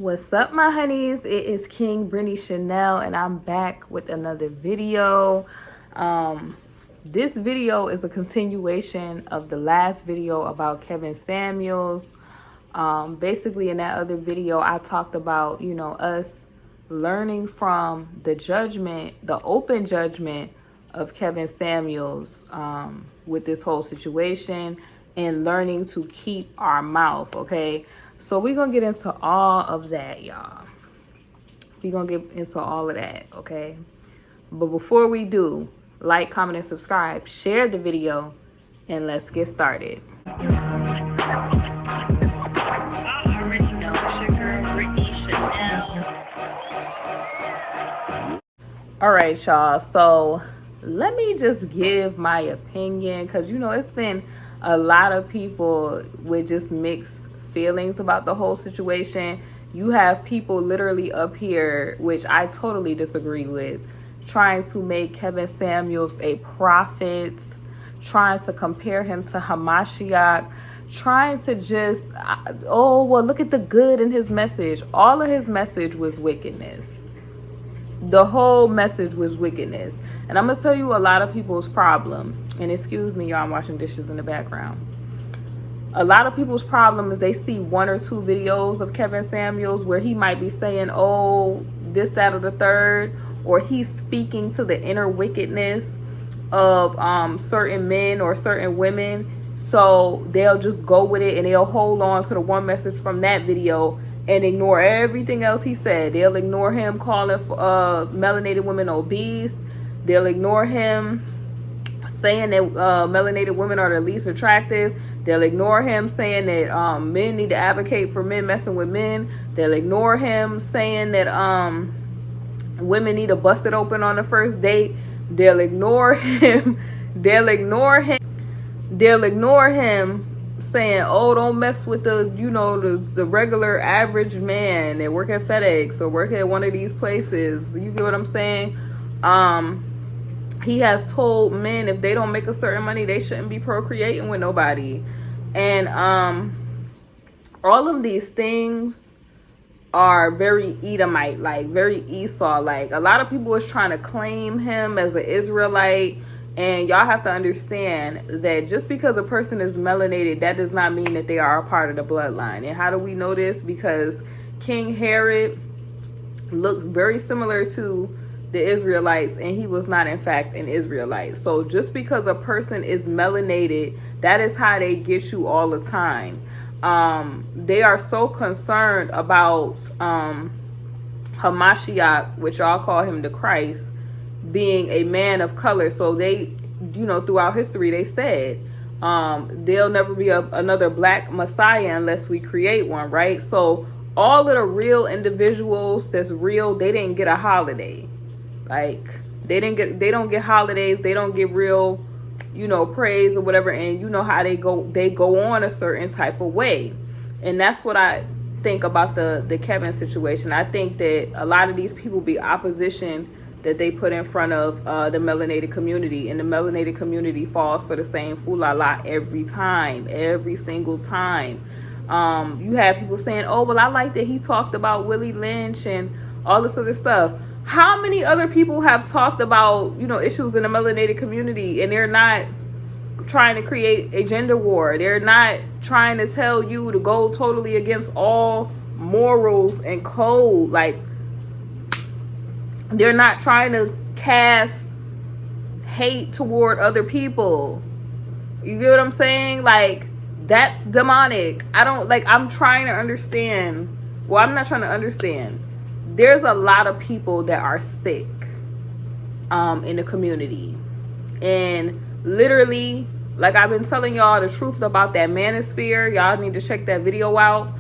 What's up, my honeys? It is KingBritneyChanel, and I'm back with another video. This video is a continuation of the last video about Kevin Samuels. Basically, in that other video, I talked about, us learning from the judgment, the open judgment of Kevin Samuels with this whole situation, and learning to keep our mouth, okay? So we're going to get into all of that, y'all. We're going to get into all of that, okay? But before we do, like, comment, and subscribe. Share the video, and let's get started. All right, y'all. So let me just give my opinion, because, it's been a lot of people with just mixed feelings about the whole situation. You have people literally up here, which I totally disagree with, trying to make Kevin Samuels a prophet, trying to compare him to Hamashiach, trying to just, look at the good in his message. All of his message was wickedness. The whole message was wickedness. And I'm going to tell you a lot of people's problem. And excuse me, y'all, I'm washing dishes in the background. A lot of people's problem is they see one or two videos of Kevin Samuels where he might be saying, this, that, or the third, or he's speaking to the inner wickedness of certain men or certain women. So they'll just go with it and they'll hold on to the one message from that video and ignore everything else he said. They'll ignore him calling melanated women obese. They'll ignore him saying that melanated women are the least attractive. They'll ignore him saying that men need to advocate for men messing with men. They'll ignore him saying that women need to bust it open on the first date. They'll ignore him. They'll ignore him saying, don't mess with the regular average man that work at FedEx or work at one of these places. You get what I'm saying? He has told men if they don't make a certain money, they shouldn't be procreating with nobody. And all of these things are very Edomite, like very Esau. Like a lot of people is trying to claim him as an Israelite. And y'all have to understand that just because a person is melanated, that does not mean that they are a part of the bloodline. And how do we know this? Because King Herod looks very similar to the Israelites, and he was not in fact an Israelite. So just because a person is melanated, that is how they get you all the time. They are so concerned about Hamashiach, which y'all call him the Christ, being a man of color. So they, throughout history, they said there'll never be another black Messiah unless we create one, right? So all of the real individuals that's real, they didn't get a holiday. Like they don't get holidays. They don't get real, praise or whatever. And you know how they go on a certain type of way. And that's what I think about the Kevin situation. I think that a lot of these people be opposition that they put in front of the melanated community, and the melanated community falls for the same foolala every single time. You have people saying, I like that he talked about Willie Lynch and all this other stuff. How many other people have talked about, issues in the melanated community, and they're not trying to create a gender war? They're not trying to tell you to go totally against all morals and code. Like, they're not trying to cast hate toward other people. You get what I'm saying? Like, that's demonic. I'm trying to understand. Well, I'm not trying to understand. There's a lot of people that are sick in the community. And literally, like I've been telling y'all the truth about that Manosphere. Y'all need to check that video out.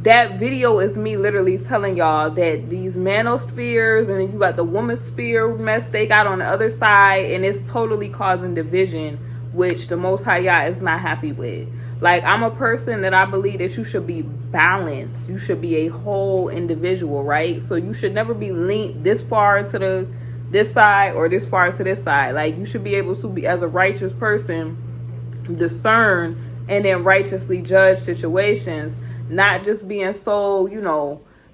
That video is me literally telling y'all that these manospheres, and then you got the woman sphere mess they got on the other side, and it's totally causing division, which the Most High Yah is not happy with. Like, I'm a person that I believe that you should be balanced. You should be a whole individual, right? So you should never be linked this far into this side or this far to this side. Like, you should be able to be, as a righteous person, discern and then righteously judge situations, not just being so,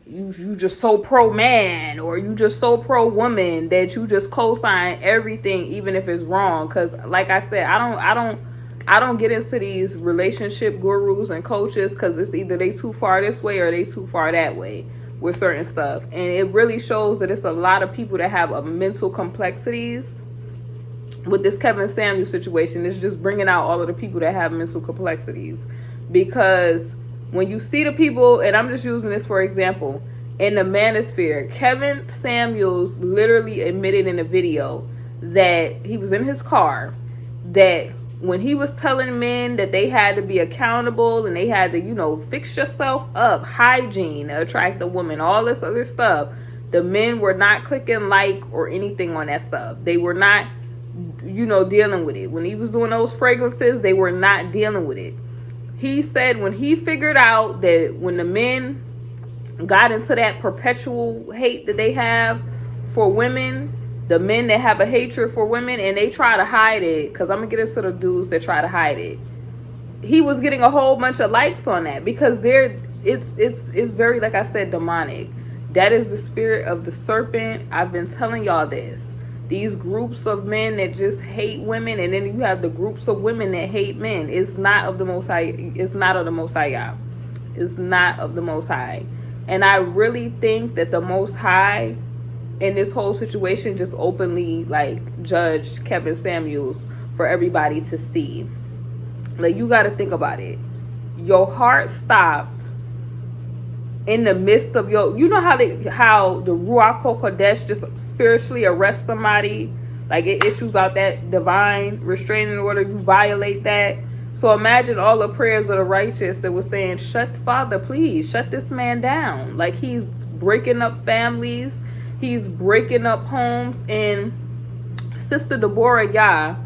you just so pro man, or you just so pro woman that you just co-sign everything even if it's wrong. Because like I said, I don't get into these relationship gurus and coaches, because it's either they too far this way or they too far that way with certain stuff. And it really shows that it's a lot of people that have mental complexities. With this Kevin Samuels situation, it's just bringing out all of the people that have mental complexities. Because when you see the people, and I'm just using this for example, in the Manosphere, Kevin Samuels literally admitted in a video that he was in his car, that when he was telling men that they had to be accountable and they had to, you know, fix yourself up, hygiene, attract a woman, all this other stuff, the men were not clicking like or anything on that stuff. They were not, you know, dealing with it. When he was doing those fragrances, they were not dealing with it. He said when he figured out that when the men got into that perpetual hate that they have for women, the men that have a hatred for women, and they try to hide it, because I'm going to get into the dudes that try to hide it. He was getting a whole bunch of likes on that, because it's very, like I said, demonic. That is the spirit of the serpent. I've been telling y'all this. These groups of men that just hate women, and then you have the groups of women that hate men. It's not of the Most High. It's not of the Most High, y'all. It's not of the Most High. And I really think that the Most High in this whole situation just openly like judged Kevin Samuels for everybody to see. Like, you got to think about it. Your heart stops in the midst of your, you know how the Ruach HaKodesh just spiritually arrests somebody, like it issues out that divine restraining order, you violate that. So imagine all the prayers of the righteous that was saying, Father, please shut this man down. Like, he's breaking up families, he's breaking up homes. And Sister Deborah Yah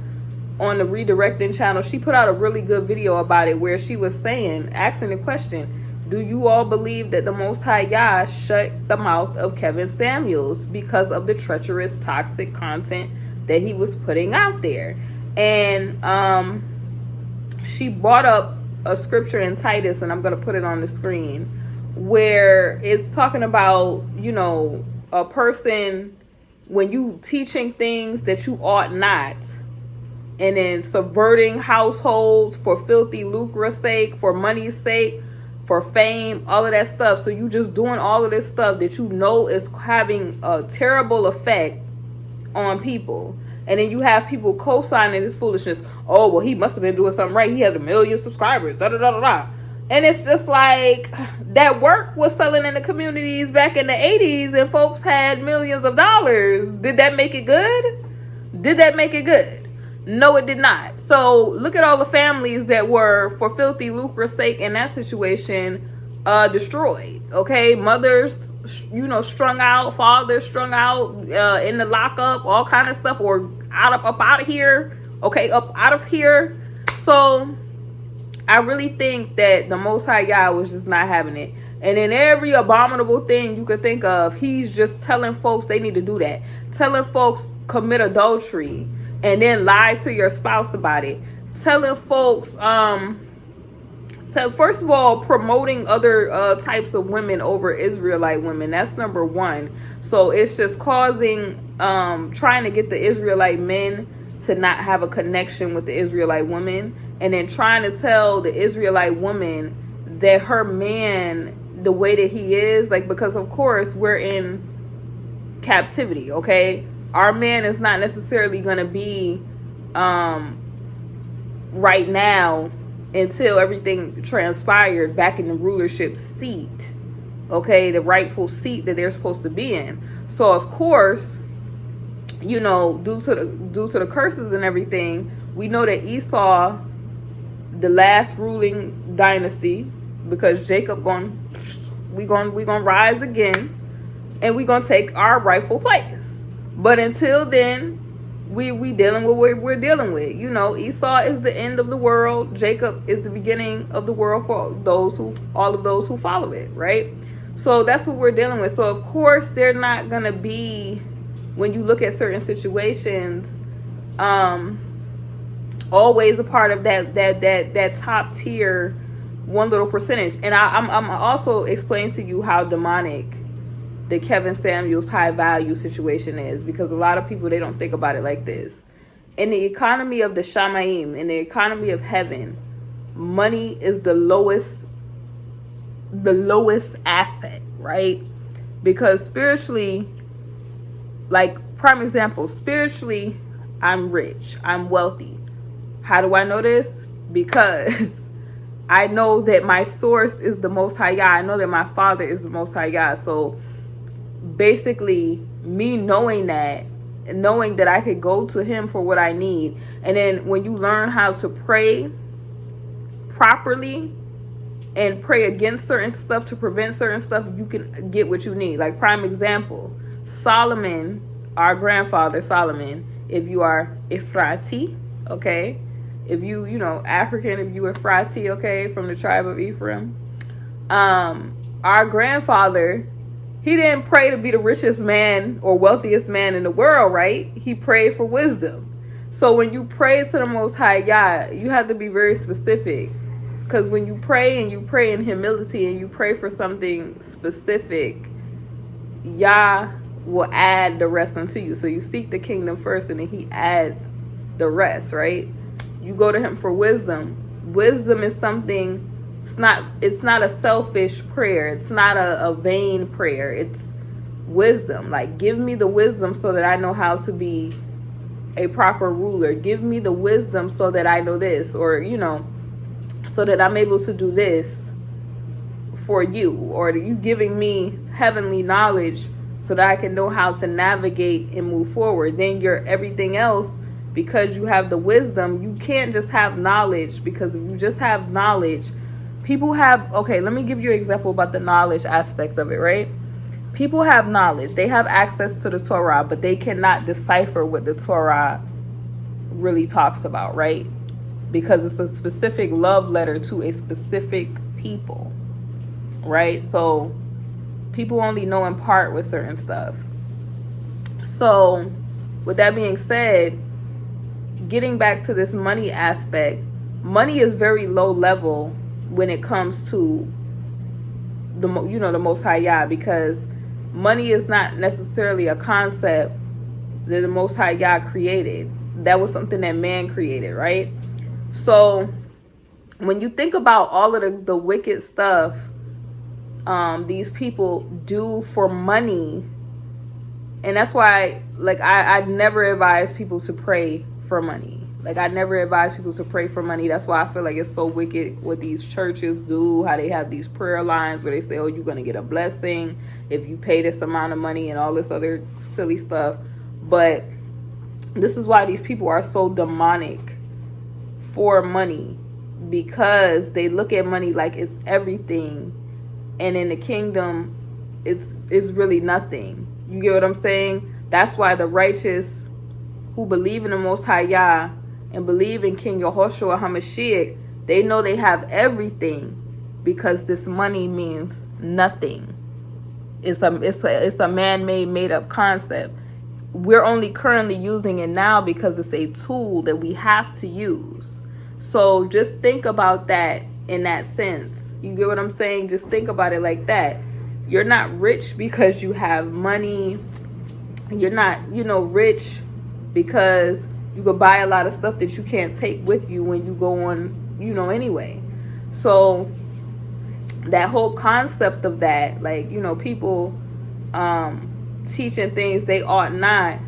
on the Redirecting channel, she put out a really good video about it, where she was saying, asking the question, do you all believe that the Most High Yah shut the mouth of Kevin Samuels because of the treacherous, toxic content that he was putting out there? And she brought up a scripture in Titus, and I'm going to put it on the screen, where it's talking about, you know, a person, when you teaching things that you ought not, and then subverting households for filthy lucre's sake, for money's sake, for fame, all of that stuff. So you just doing all of this stuff that you know is having a terrible effect on people. And then you have people co-signing this foolishness. Oh, well, he must have been doing something right. He has 1 million subscribers. Da, da, da, da, da. And it's just like, that work was selling in the communities back in the 80s, and folks had millions of dollars. Did that make it good? Did that make it good? No, it did not. So look at all the families that were, for filthy lucre's sake in that situation, destroyed. Okay, mothers, you know, strung out, fathers strung out, in the lockup, all kind of stuff, or up out of here. Okay, up out of here. So I really think that the Most High Yah was just not having it. And in every abominable thing you could think of, he's just telling folks they need to do that. Telling folks commit adultery and then lie to your spouse about it. Telling folks, so first of all, promoting other types of women over Israelite women. That's number one. So it's just causing, trying to get the Israelite men to not have a connection with the Israelite woman. And then trying to tell the Israelite woman that her man, the way that he is, like, because of course we're in captivity, okay? Our man is not necessarily going to be right now until everything transpired back in the rulership seat, okay, the rightful seat that they're supposed to be in. So of course, you know, due to the curses and everything, we know that Esau, the last ruling dynasty, because Jacob we gonna rise again, and we gonna take our rightful place. But until then, we dealing with what we're dealing with. You know, Esau is the end of the world. Jacob is the beginning of the world for all of those who follow it, right? So that's what we're dealing with. So of course they're not gonna be, when you look at certain situations, always a part of that top tier one little percentage. And I'm also explaining to you how demonic the Kevin Samuels high value situation is, because a lot of people, they don't think about it like this. In the economy of the Shamaim, in the economy of heaven, money is the lowest asset, right? Because spiritually, like prime example, spiritually, I'm rich, I'm wealthy. How do I know this? Because I know that my source is the Most High God. I know that my Father is the Most High God. So basically, me knowing that, knowing that I could go to him for what I need. And then when you learn how to pray properly and pray against certain stuff to prevent certain stuff, you can get what you need. Like prime example, Solomon, our grandfather Solomon, if you are Ephrati, okay, if you know, African, if you Ephrati, okay, from the tribe of Ephraim, our grandfather, he didn't pray to be the richest man or wealthiest man in the world, right? He prayed for wisdom. So when you pray to the Most High God, you have to be very specific. Because when you pray and you pray in humility and you pray for something specific, Yah will add the rest unto you. So you seek the kingdom first and then he adds the rest, right? You go to him for wisdom. Wisdom is something, it's not a selfish prayer. It's not a vain prayer. It's wisdom. Like, give me the wisdom so that I know how to be a proper ruler. Give me the wisdom so that I know this, or, you know, so that I'm able to do this for you, or you giving me heavenly knowledge so that I can know how to navigate and move forward. Then everything else, because you have the wisdom, you can't just have knowledge, because if you just have knowledge, people have, okay, let me give you an example about the knowledge aspects of it, right? People have knowledge. They have access to the Torah, but they cannot decipher what the Torah really talks about, right? Because it's a specific love letter to a specific people, right? So people only know in part with certain stuff. So with that being said, getting back to this money aspect, money is very low level when it comes to the Most High Yah, because money is not necessarily a concept that the Most High Yah created. That was something that man created, right? So when you think about all of the wicked stuff these people do for money, and that's why, like, I never advise people to pray for money. Like, I never advise people to pray for money. That's why I feel like it's so wicked what these churches do, how they have these prayer lines where they say, oh, you're going to get a blessing if you pay this amount of money and all this other silly stuff. But this is why these people are so demonic for money, because they look at money like it's everything, and in the kingdom it's really nothing. You get what I'm saying? That's why the righteous who believe in the Most High Yah and believe in King Yehoshua HaMashiach, they know they have everything, because this money means nothing. It's a man-made, made-up concept. We're only currently using it now because it's a tool that we have to use. So just think about that in that sense. You get what I'm saying? Just think about it like that. You're not rich because you have money. You're not, rich because you could buy a lot of stuff that you can't take with you when you go on, anyway. So that whole concept of that, like, people teaching things they ought not,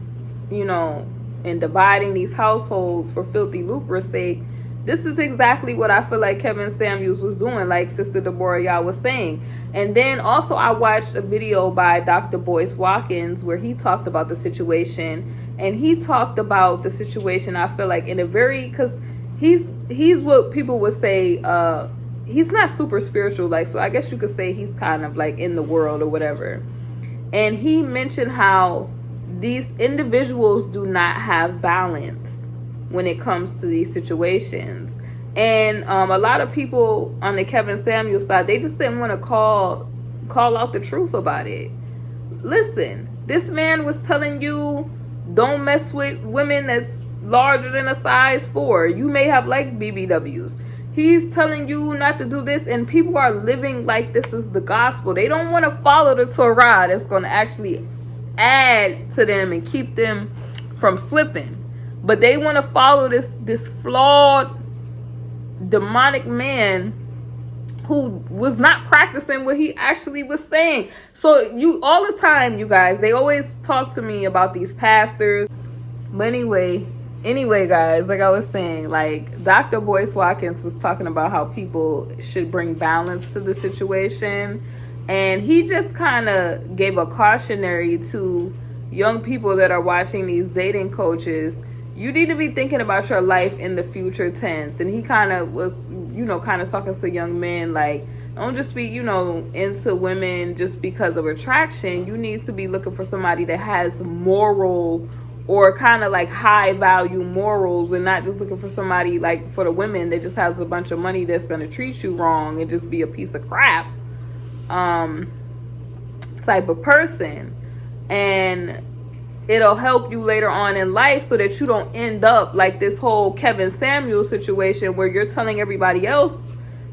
and dividing these households for filthy lucre's sake. This is exactly what I feel like Kevin Samuels was doing, like Sister Deborah Yah was saying. And then also I watched a video by Dr. Boyce Watkins where he talked about the situation. And he talked about the situation, I feel like, in a very, because he's what people would say, he's not super spiritual, like, so I guess you could say he's kind of like in the world or whatever. And he mentioned how these individuals do not have balance when it comes to these situations. And a lot of people on the Kevin Samuels side, they just didn't want to call out the truth about it. Listen, this man was telling you, don't mess with women that's larger than a size 4. You may have liked BBWs. He's telling you not to do this, and people are living like this is the gospel. They don't want to follow the Torah that's going to actually add to them and keep them from slipping. But they want to follow this flawed, demonic man who was not practicing what he actually was saying. So you, all the time, you guys, they always talk to me about these pastors. But anyway, guys, like I was saying, like Dr. Boyce Watkins was talking about how people should bring balance to the situation. And he just kind of gave a cautionary to young people that are watching these dating coaches. You need to be thinking about your life in the future tense. And he kind of was, kind of talking to young men, like, don't just be, into women just because of attraction. You need to be looking for somebody that has moral or kind of like high value morals, and not just looking for somebody like for the women that just has a bunch of money that's going to treat you wrong and just be a piece of crap type of person. And it'll help you later on in life so that you don't end up like this whole Kevin Samuel situation where you're telling everybody else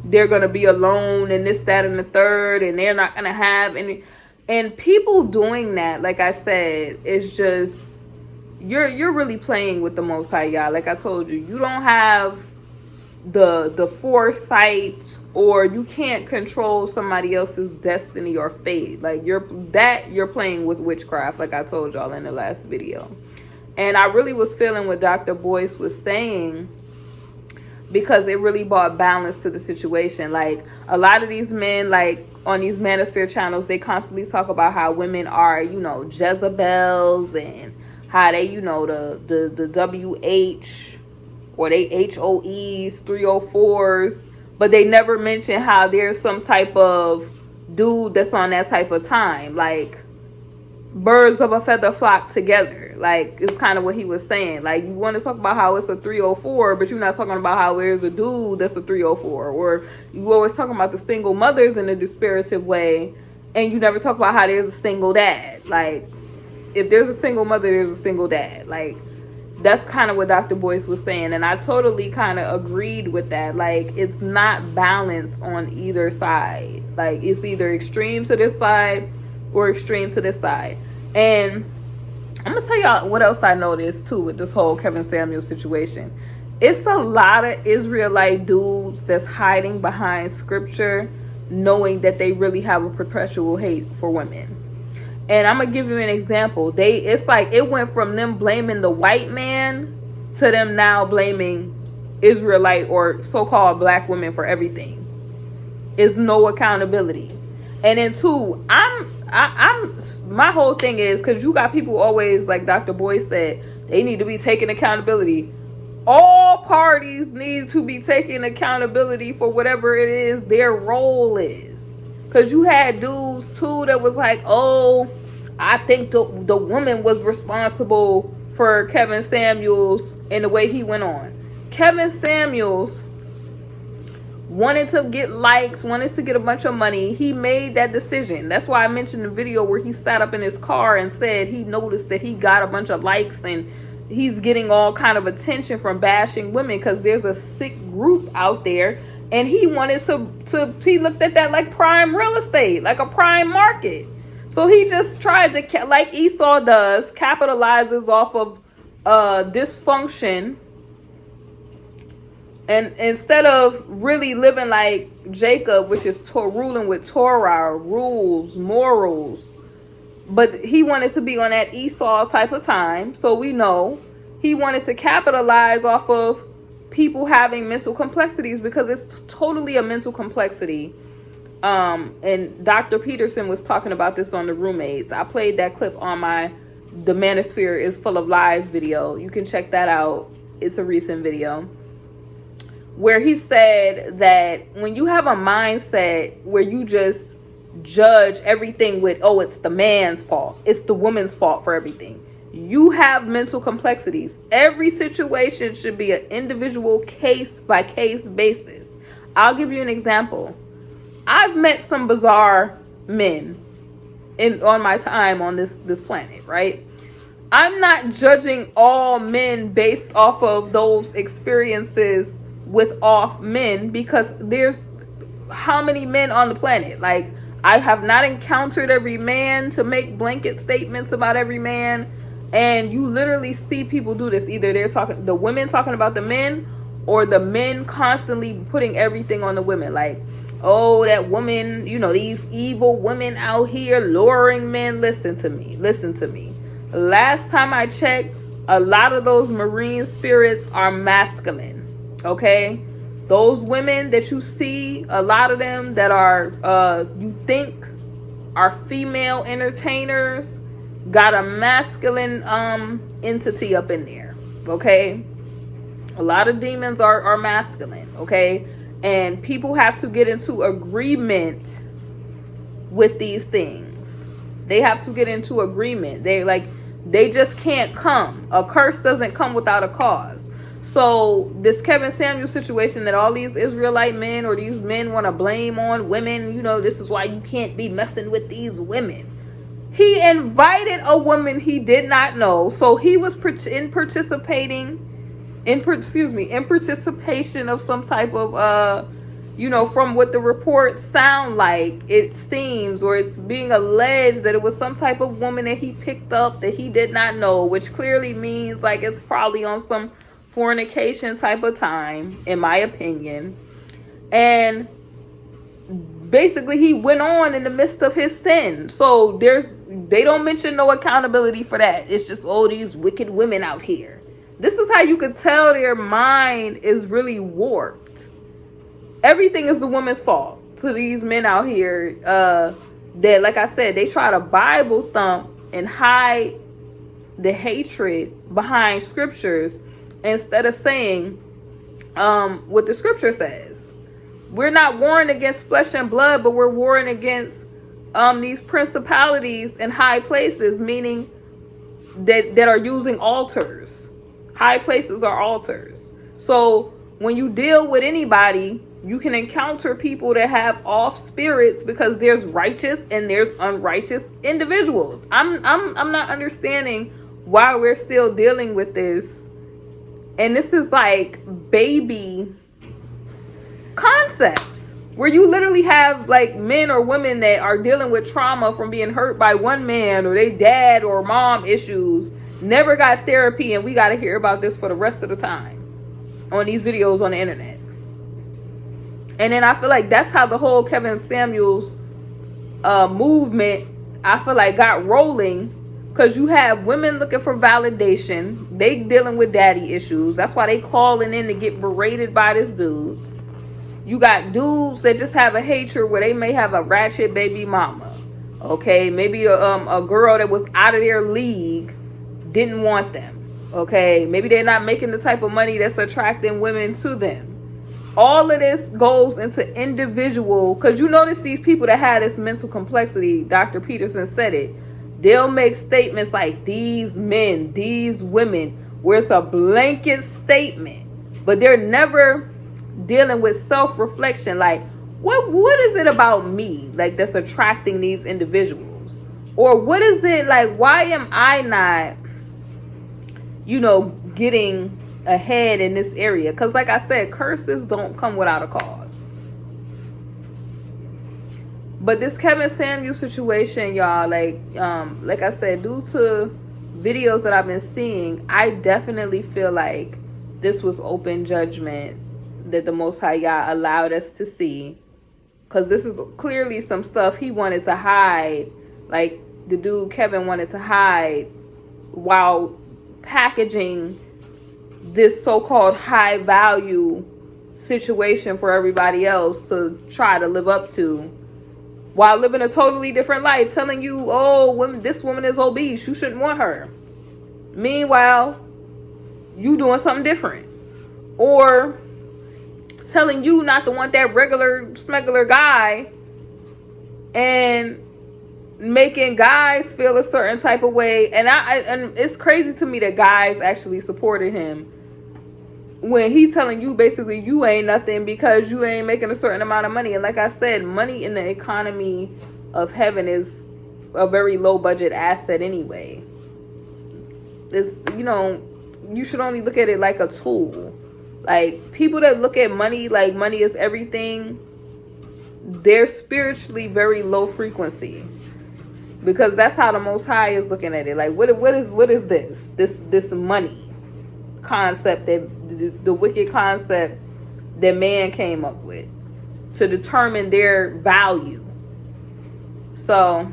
they're going to be alone and this, that, and the third, and they're not going to have any. And people doing that, like I said, is just, you're really playing with the Most High, y'all. Like I told you, you don't have the foresight, or you can't control somebody else's destiny or fate. Like you're playing with witchcraft, like I told y'all in the last video. And I really was feeling what Dr. Boyce was saying, because it really brought balance to the situation. Like a lot of these men, like on these Manosphere channels, they constantly talk about how women are, Jezebels, and how they, the WH, or they HOEs, 304s, but they never mention how there's some type of dude that's on that type of time. Like birds of a feather flock together. Like it's kind of what he was saying. Like you want to talk about how it's a 304, but you're not talking about how there's a dude that's a 304. Or you always talking about the single mothers in a disparative way, and you never talk about how there's a single dad. Like if there's a single mother, there's a single dad. Like that's kind of what Dr. Boyce was saying. And I totally kind of agreed with that. Like, it's not balanced on either side. Like, it's either extreme to this side or extreme to this side. And I'm going to tell y'all what else I noticed, too, with this whole Kevin Samuel situation. It's a lot of Israelite dudes that's hiding behind scripture, knowing that they really have a perpetual hate for women. And I'm going to give you an example. It's like it went from them blaming the white man to them now blaming Israelite or so-called black women for everything. It's no accountability. And then two, my whole thing is, because you got people always, like Dr. Boyce said, they need to be taking accountability. All parties need to be taking accountability for whatever it is their role is. Because you had dudes, too, that was like, oh, I think the woman was responsible for Kevin Samuels and the way he went on. Kevin Samuels wanted to get likes, wanted to get a bunch of money. He made that decision. That's why I mentioned the video where he sat up in his car and said he noticed that he got a bunch of likes and he's getting all kind of attention from bashing women because there's a sick group out there. And he wanted he looked at that like prime real estate, like a prime market. So he just tried to, like Esau does, capitalizes off of dysfunction. And instead of really living like Jacob, which is ruling with Torah, rules, morals. But he wanted to be on that Esau type of time. So we know he wanted to capitalize off of people having mental complexities, because it's totally a mental complexity. And Dr. Peterson was talking about this on the Roommates. I played that clip on the Manosphere is Full of Lies video. You can check that out. It's a recent video where he said that when you have a mindset where you just judge everything with, oh, it's the man's fault, it's the woman's fault for everything, you have mental complexities. Every situation should be an individual case-by-case basis. I'll give you an example. I've met some bizarre men on my time on this planet, right? I'm not judging all men based off of those experiences with off men, because there's how many men on the planet? Like, I have not encountered every man to make blanket statements about every man. And you literally see people do this. Either they're talking, the women talking about the men, or the men constantly putting everything on the women. Like, oh, that woman, you know, these evil women out here luring men. Listen to me. Listen to me. Last time I checked, a lot of those marine spirits are masculine. Okay? Those women that you see, a lot of them that are, you think are female entertainers, got a masculine entity up in there. Okay? A lot of demons are masculine. Okay? And people have to get into agreement with these things. They have to get into agreement. They just can't come. A curse doesn't come without a cause. So this Kevin Samuels situation that all these Israelite men or these men want to blame on women, you know, this is why you can't be messing with these women. He invited a woman he did not know. So he was in participation of some type of, you know, from what the reports sound like, it seems, or it's being alleged that it was some type of woman that he picked up that he did not know, which clearly means like it's probably on some fornication type of time, in my opinion. And basically he went on in the midst of his sin. So they don't mention no accountability for that. It's just, oh, these wicked women out here. This is how you could tell their mind is really warped. Everything is the woman's fault to these men out here, that, like I said, they try to Bible thump and hide the hatred behind scriptures, instead of saying what the scripture says. We're not warring against flesh and blood, but we're warring against these principalities in high places, meaning that are using altars. High places are altars. So when you deal with anybody, you can encounter people that have off spirits, because there's righteous and there's unrighteous individuals. I'm not understanding why we're still dealing with this. And this is like baby concepts, where you literally have like men or women that are dealing with trauma from being hurt by one man, or they dad or mom issues, never got therapy, and we got to hear about this for the rest of the time on these videos on the internet. And then I feel like that's how the whole Kevin Samuels movement, I feel like, got rolling. Because you have women looking for validation. They dealing with daddy issues. That's why they calling in to get berated by this dude. You got dudes that just have a hatred where they may have a ratchet baby mama. Okay, maybe a girl that was out of their league didn't want them. Okay, maybe they're not making the type of money that's attracting women to them. All of this goes into individual, because you notice these people that have this mental complexity, Dr. Peterson said it, they'll make statements like these men, these women, where it's a blanket statement, but they're never dealing with self-reflection. Like, what is it about me, like, that's attracting these individuals? Or what is it, like, why am I not, you know, getting ahead in this area? Because like I said, curses don't come without a cause. But this Kevin Samuels situation, y'all, like I said, due to videos that I've been seeing, I definitely feel like this was open judgment that the Most High Yah allowed us to see. Because this is clearly some stuff he wanted to hide. Like, the dude Kevin wanted to hide while packaging this so-called high value situation for everybody else to try to live up to, while living a totally different life, telling you, oh, this woman is obese, you shouldn't want her. Meanwhile, you doing something different. Or telling you not to want that regular smuggler guy, and making guys feel a certain type of way. And it's crazy to me that guys actually supported him, when he's telling you basically you ain't nothing because you ain't making a certain amount of money. And like I said, money in the economy of heaven is a very low budget asset anyway. It's, you know, you should only look at it like a tool. Like, people that look at money like money is everything, they're spiritually very low frequency, because that's how the Most High is looking at it. Like, what is this money concept, that the wicked concept that man came up with to determine their value. So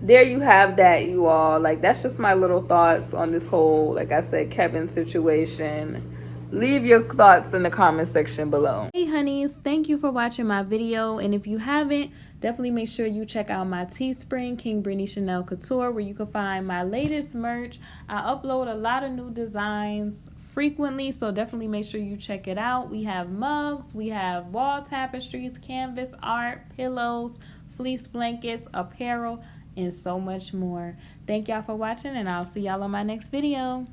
there you have that, you all. Like, that's just my little thoughts on this whole, like I said, Kevin situation. Leave your thoughts in the comment section below. Hey honeys, thank you for watching my video, and if you haven't, definitely make sure you check out my Teespring, KingBritneyChanel Couture, where you can find my latest merch. I upload a lot of new designs frequently, so definitely make sure you check it out. We have mugs, we have wall tapestries, canvas art, pillows, fleece blankets, apparel, and so much more. Thank y'all for watching, and I'll see y'all on my next video.